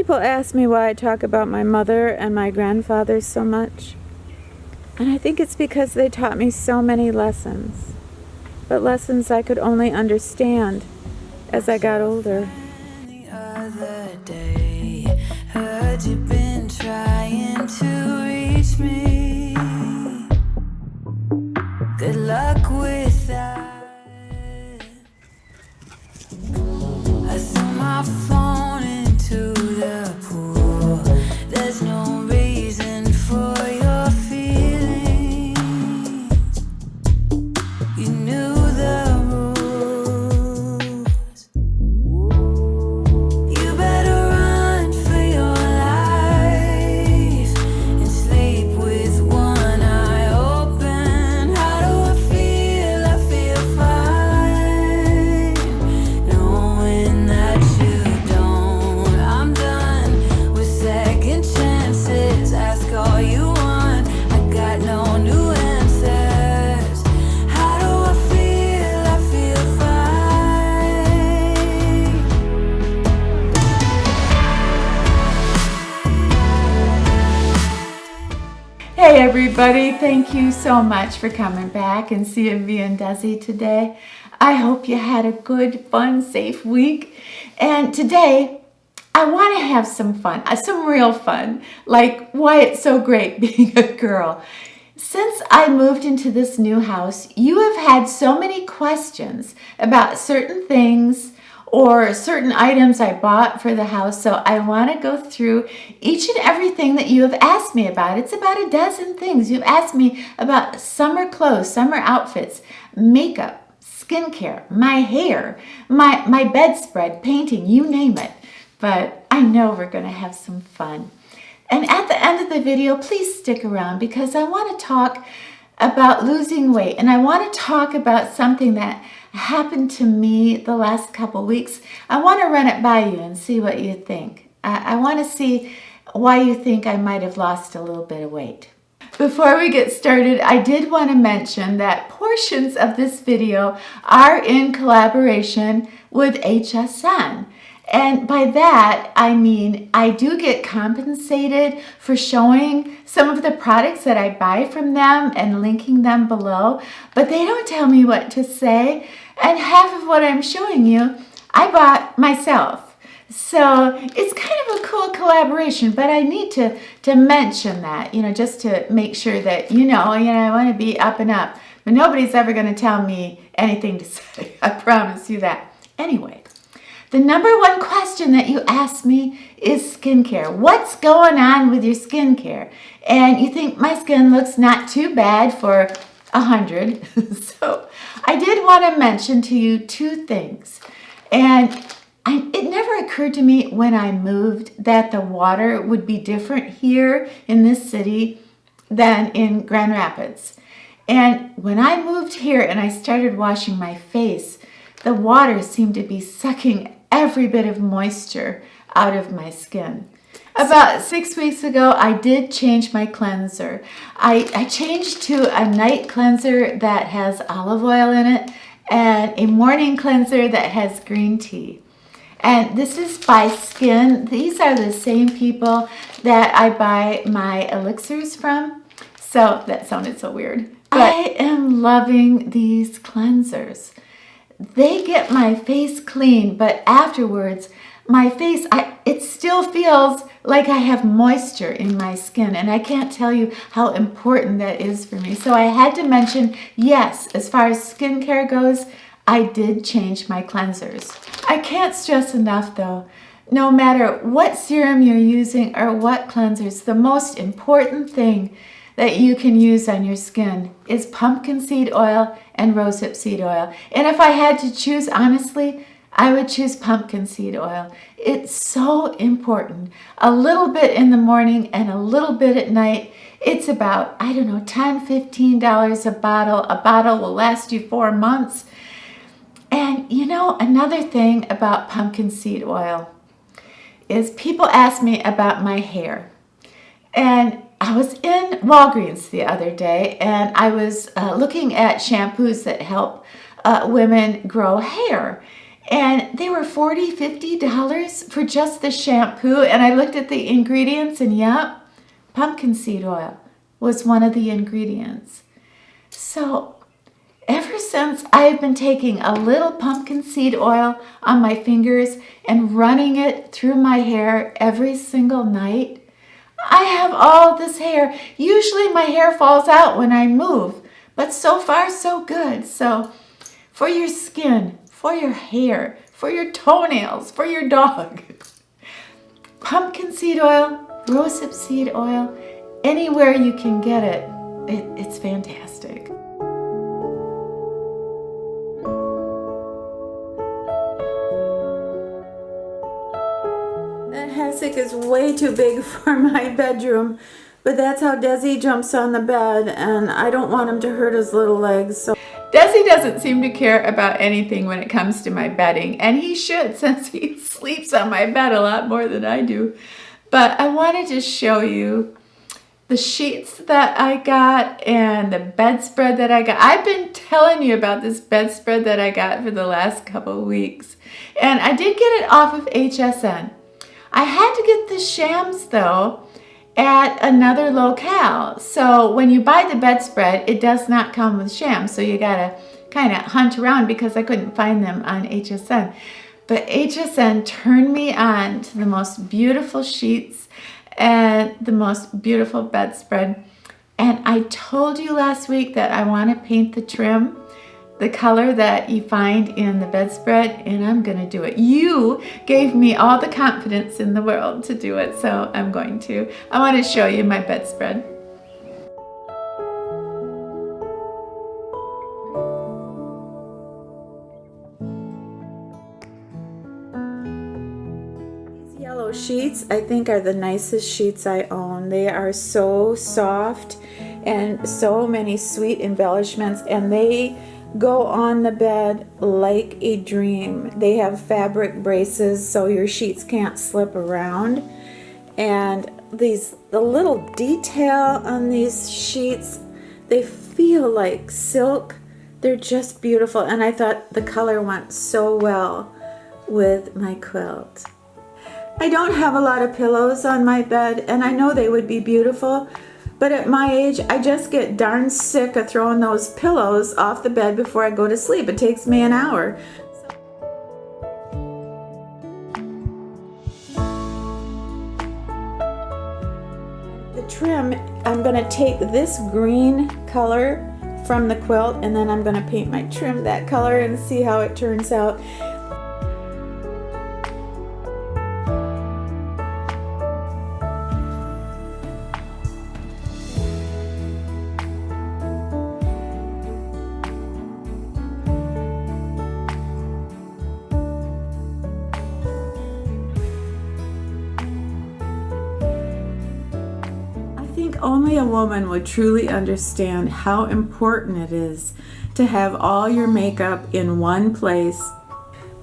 People ask me why I talk about my mother and my grandfather so much. And I think it's because they taught me so many lessons. But lessons I could only understand as I got older. The other day, heard you've been trying to reach me. Good luck with that. I threw my phone into the pool. There's no reason for your feelings. You knew the rules. You better run for your life and sleep with one eye open. How do I feel? I feel fine, knowing that you don't. I'm done with second chances. Ask all you want, I got no new answers. How do I feel? I feel fine. Hey everybody, thank you so much for coming back and seeing me and Desi today. I hope you had a good, fun, safe week. And today, I want to have some fun, some real fun, like why it's so great being a girl. Since I moved into this new house, you have had so many questions about certain things or certain items I bought for the house. So I want to go through each and everything that you have asked me about. It's about a dozen things. You've asked me about summer clothes, summer outfits, makeup, skincare, my hair, my bedspread, painting, you name it. But I know we're going to have some fun. And at the end of the video, please stick around because I want to talk about losing weight. And I want to talk about something that happened to me the last couple weeks. I want to run it by you and see what you think. I want to see why you think I might have lost a little bit of weight. Before we get started, I did want to mention that portions of this video are in collaboration with HSN. And by that, I mean I do get compensated for showing some of the products that I buy from them and linking them below, but they don't tell me what to say. And half of what I'm showing you, I bought myself. So it's kind of a cool collaboration, but I need to mention that, just to make sure that I want to be up and up. But nobody's ever going to tell me anything to say. I promise you that. Anyway. The number one question that you ask me is skincare. What's going on with your skincare? And you think my skin looks not too bad for 100. So I did want to mention to you two things. And it never occurred to me when I moved that the water would be different here in this city than in Grand Rapids. And when I moved here and I started washing my face, the water seemed to be sucking every bit of moisture out of my skin. About 6 weeks ago, I did change my cleanser. I changed to a night cleanser that has olive oil in it and a morning cleanser that has green tea. And this is by Skin. These are the same people that I buy my elixirs from. So that sounded so weird. But I am loving these cleansers. They get my face clean, but afterwards, my face, it still feels like I have moisture in my skin, and I can't tell you how important that is for me. So I had to mention, yes, as far as skincare goes, I did change my cleansers. I can't stress enough, though, no matter what serum you're using or what cleansers, the most important thing that you can use on your skin is pumpkin seed oil and rosehip seed oil. And if I had to choose, honestly, I would choose pumpkin seed oil. It's so important. A little bit in the morning and a little bit at night. It's about, $10, $15 a bottle. A bottle will last you 4 months. And another thing about pumpkin seed oil is people ask me about my hair. And I was in Walgreens the other day and I was looking at shampoos that help women grow hair. And they were $40, $50 for just the shampoo. And I looked at the ingredients, and yep, pumpkin seed oil was one of the ingredients. So ever since, I've been taking a little pumpkin seed oil on my fingers and running it through my hair every single night. I have all this hair. Usually my hair falls out when I move, but so far so good. So for your skin, for your hair, for your toenails, for your dog, pumpkin seed oil, rosehip seed oil, anywhere you can get it, it's fantastic. That hassock is way too big for my bedroom, but that's how Desi jumps on the bed, and I don't want him to hurt his little legs. So Desi doesn't seem to care about anything when it comes to my bedding, and he should, since he sleeps on my bed a lot more than I do. But I wanted to show you the sheets that I got and the bedspread that I got. I've been telling you about this bedspread that I got for the last couple of weeks, and I did get it off of HSN. I had to get the shams though at another locale. So when you buy the bedspread, it does not come with shams. So you gotta kind of hunt around because I couldn't find them on HSN. But HSN turned me on to the most beautiful sheets and the most beautiful bedspread. And I told you last week that I want to paint the trim the color that you find in the bedspread, and I'm gonna do it. You gave me all the confidence in the world to do it, so I'm going to. I want to show you my bedspread. these yellow sheets, I think, are the nicest sheets I own. They are so soft and so many sweet embellishments, and they go on the bed like a dream. They have fabric braces so your sheets can't slip around, and the little detail on these sheets, they feel like silk. They're just beautiful, and I thought the color went so well with my quilt. I don't have a lot of pillows on my bed, and I know they would be beautiful, but at my age, I just get darn sick of throwing those pillows off the bed before I go to sleep. It takes me an hour. The trim, I'm going to take this green color from the quilt, and then I'm going to paint my trim that color and see how it turns out. Only a woman would truly understand how important it is to have all your makeup in one place.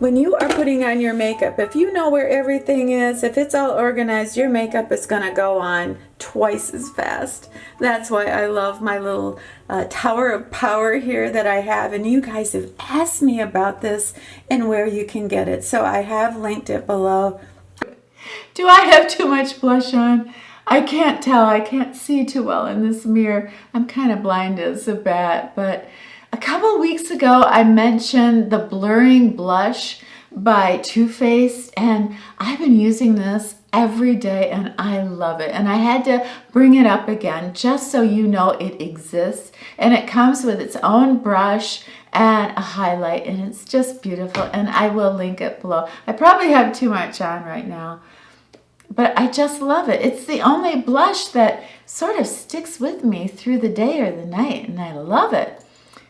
When you are putting on your makeup, if you know where everything is, if it's all organized, your makeup is going to go on twice as fast. That's why I love my little tower of power here that I have, and you guys have asked me about this and where you can get it, so I have linked it below. Do I have too much blush on? I can't tell. I can't see too well in this mirror. I'm kind of blind as a bat, but a couple weeks ago I mentioned the Blurring Blush by Too Faced, and I've been using this every day and I love it. And I had to bring it up again just so you know it exists, and it comes with its own brush and a highlight, and it's just beautiful, and I will link it below. I probably have too much on right now, but I just love it. It's the only blush that sort of sticks with me through the day or the night, and I love it.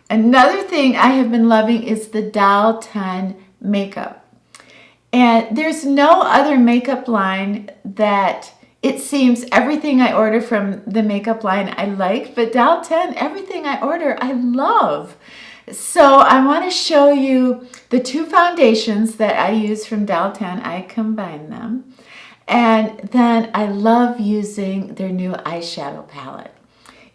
Another thing I have been loving is the Doll 10 makeup. And there's no other makeup line that it seems everything I order from the makeup line I like, but Doll 10, everything I order I love. So I want to show you the two foundations that I use from Doll 10. I combine them. And then I love using their new eyeshadow palette.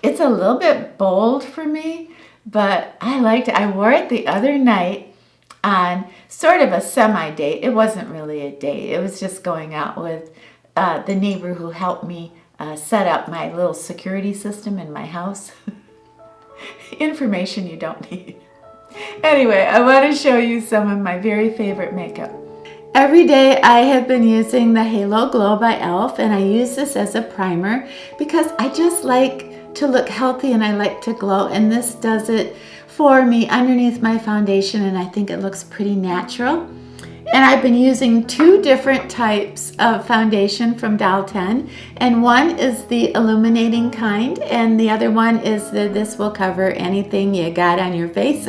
It's a little bit bold for me, but I liked it. I wore it the other night on sort of a semi-date. It wasn't really a date. It was just going out with the neighbor who helped me set up my little security system in my house. Information you don't need. Anyway, I want to show you some of my very favorite makeup. Every day I have been using the Halo Glow by e.l.f. and I use this as a primer because I just like to look healthy and I like to glow, and this does it for me underneath my foundation, and I think it looks pretty natural. And I've been using two different types of foundation from Doll 10, and one is the illuminating kind and the other one is the this will cover anything you got on your face.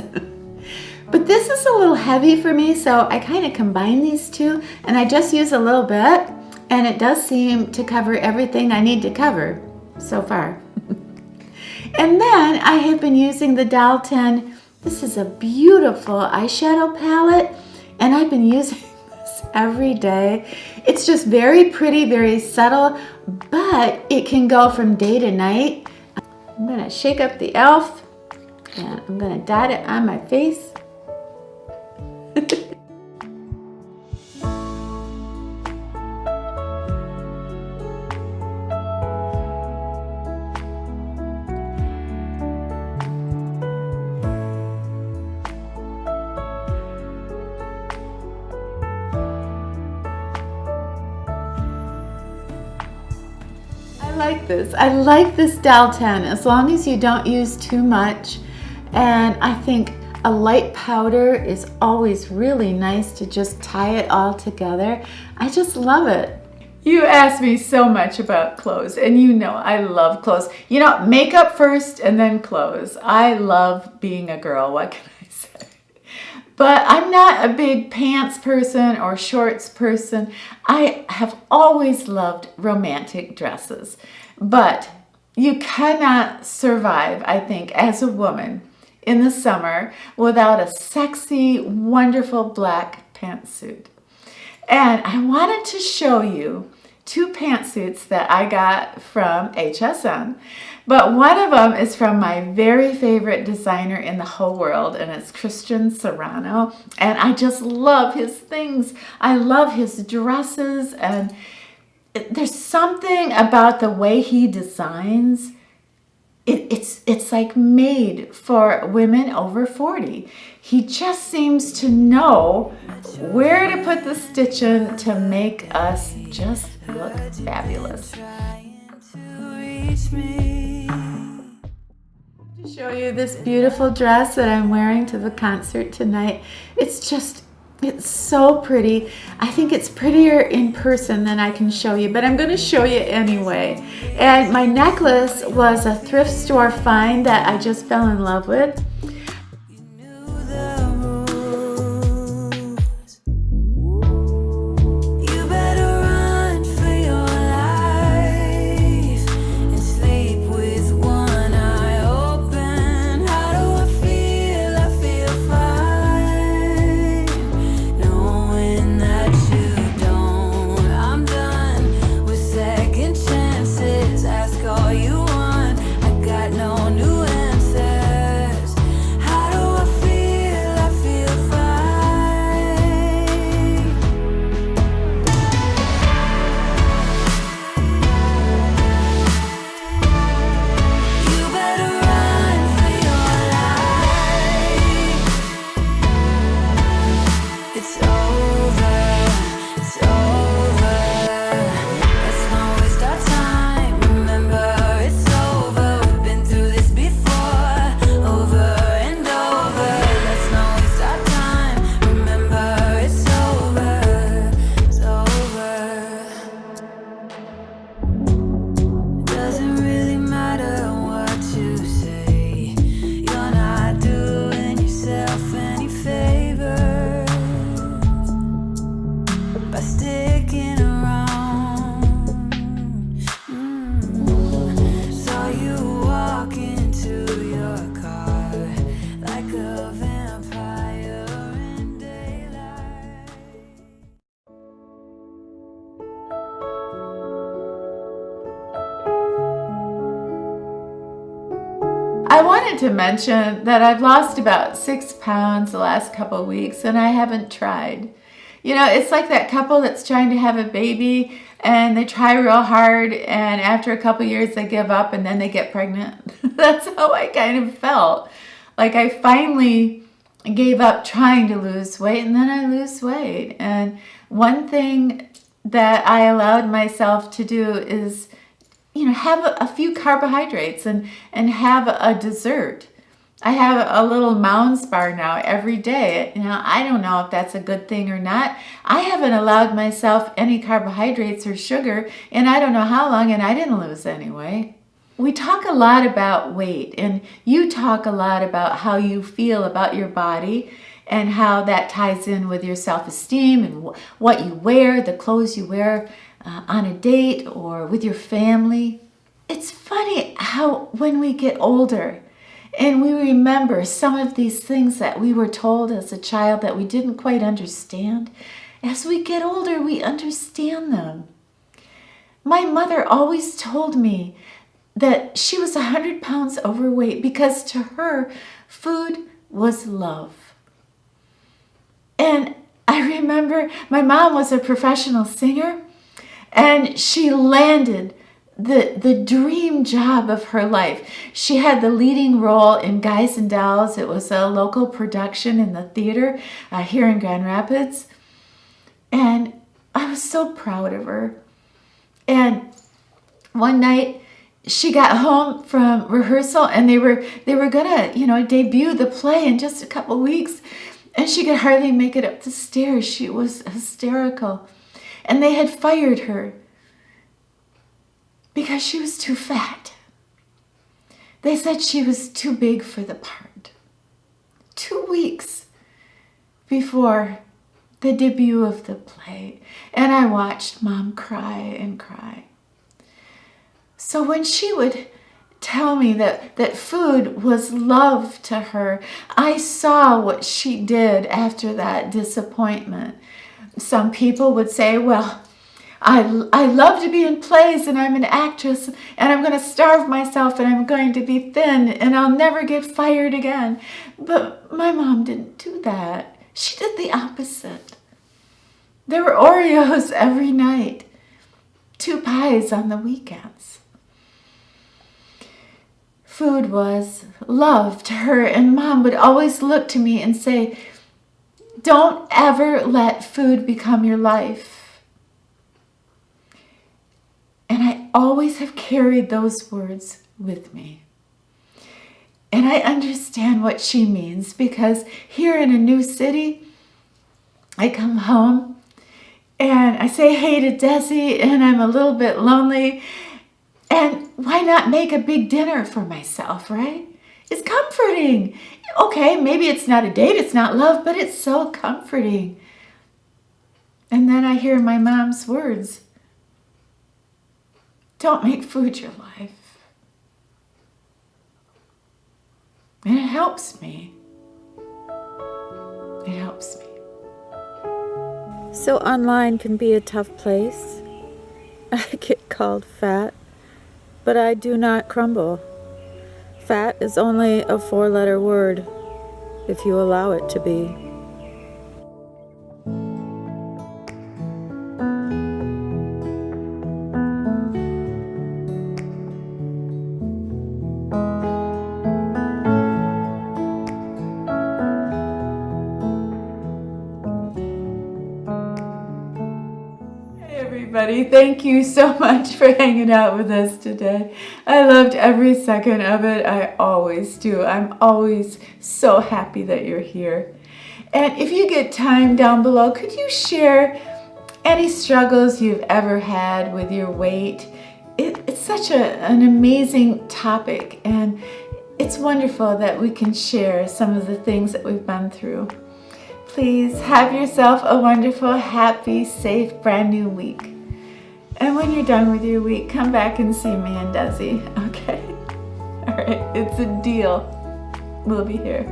But this is a little heavy for me, so I kind of combine these two and I just use a little bit, and it does seem to cover everything I need to cover so far. And then I have been using the Doll 10. This is a beautiful eyeshadow palette, and I've been using this every day. It's just very pretty, very subtle, but it can go from day to night. I'm gonna shake up the e.l.f. and I'm gonna dot it on my face. I like this Doll 10 as long as you don't use too much, and I think a light powder is always really nice to just tie it all together. I just love it. You ask me so much about clothes, and you know I love clothes. You know, makeup first and then clothes. I love being a girl, what can I say? But I'm not a big pants person or shorts person. I have always loved romantic dresses. But you cannot survive, I think, as a woman in the summer without a sexy, wonderful black pantsuit. And I wanted to show you two pantsuits that I got from HSN, but one of them is from my very favorite designer in the whole world, and it's Christian Serrano, and I just love his things. I love his dresses, and there's something about the way he designs. It's like made for women over 40. He just seems to know where to put the stitch in to make us just look fabulous. To show you this beautiful dress that I'm wearing to the concert tonight. It's so pretty. I think it's prettier in person than I can show you, but I'm going to show you anyway. And my necklace was a thrift store find that I just fell in love with. I wanted to mention that I've lost about 6 pounds the last couple of weeks and I haven't tried. You know, it's like that couple that's trying to have a baby and they try real hard and after a couple of years they give up and then they get pregnant. That's how I kind of felt. Like I finally gave up trying to lose weight and then I lose weight. And one thing that I allowed myself to do is, you know, have a few carbohydrates and have a dessert. I have a little Mounds bar now every day. You know, I don't know if that's a good thing or not. I haven't allowed myself any carbohydrates or sugar and I don't know how long, and I didn't lose any weight. We talk a lot about weight, and you talk a lot about how you feel about your body and how that ties in with your self-esteem and what you wear, the clothes you wear on a date or with your family. It's funny how when we get older and we remember some of these things that we were told as a child that we didn't quite understand, as we get older, we understand them. My mother always told me that she was 100 pounds overweight because to her, food was love. And I remember my mom was a professional singer and she landed the dream job of her life. She had the leading role in Guys and Dolls. It was a local production in the theater here in Grand Rapids. And I was so proud of her. And one night she got home from rehearsal and they were gonna, you know, debut the play in just a couple weeks. And she could hardly make it up the stairs. She was hysterical. And they had fired her because she was too fat. They said she was too big for the part. 2 weeks before the debut of the play. And I watched Mom cry and cry. So when she would tell me that food was love to her, I saw what she did after that disappointment. Some people would say, well, I love to be in plays and I'm an actress and I'm going to starve myself and I'm going to be thin and I'll never get fired again. But my mom didn't do that. She did the opposite. There were Oreos every night, 2 pies on the weekends. Food was love to her, and Mom would always look to me and say, don't ever let food become your life. And I always have carried those words with me. And I understand what she means because here in a new city, I come home and I say hey to Desi and I'm a little bit lonely. And why not make a big dinner for myself, right? It's comforting. Okay, maybe it's not a date, it's not love, but it's so comforting. And then I hear my mom's words. Don't make food your life. And it helps me. It helps me. So online can be a tough place. I get called fat, but I do not crumble. Fat is only a 4-letter word, if you allow it to be. Everybody, thank you so much for hanging out with us today. I loved every second of it. I always do. I'm always so happy that you're here. And if you get time down below, could you share any struggles you've ever had with your weight? It's such an amazing topic, and it's wonderful that we can share some of the things that we've been through. Please have yourself a wonderful, happy, safe, brand new week. And when you're done with your week, come back and see me and Desi, okay? All right, it's a deal. We'll be here.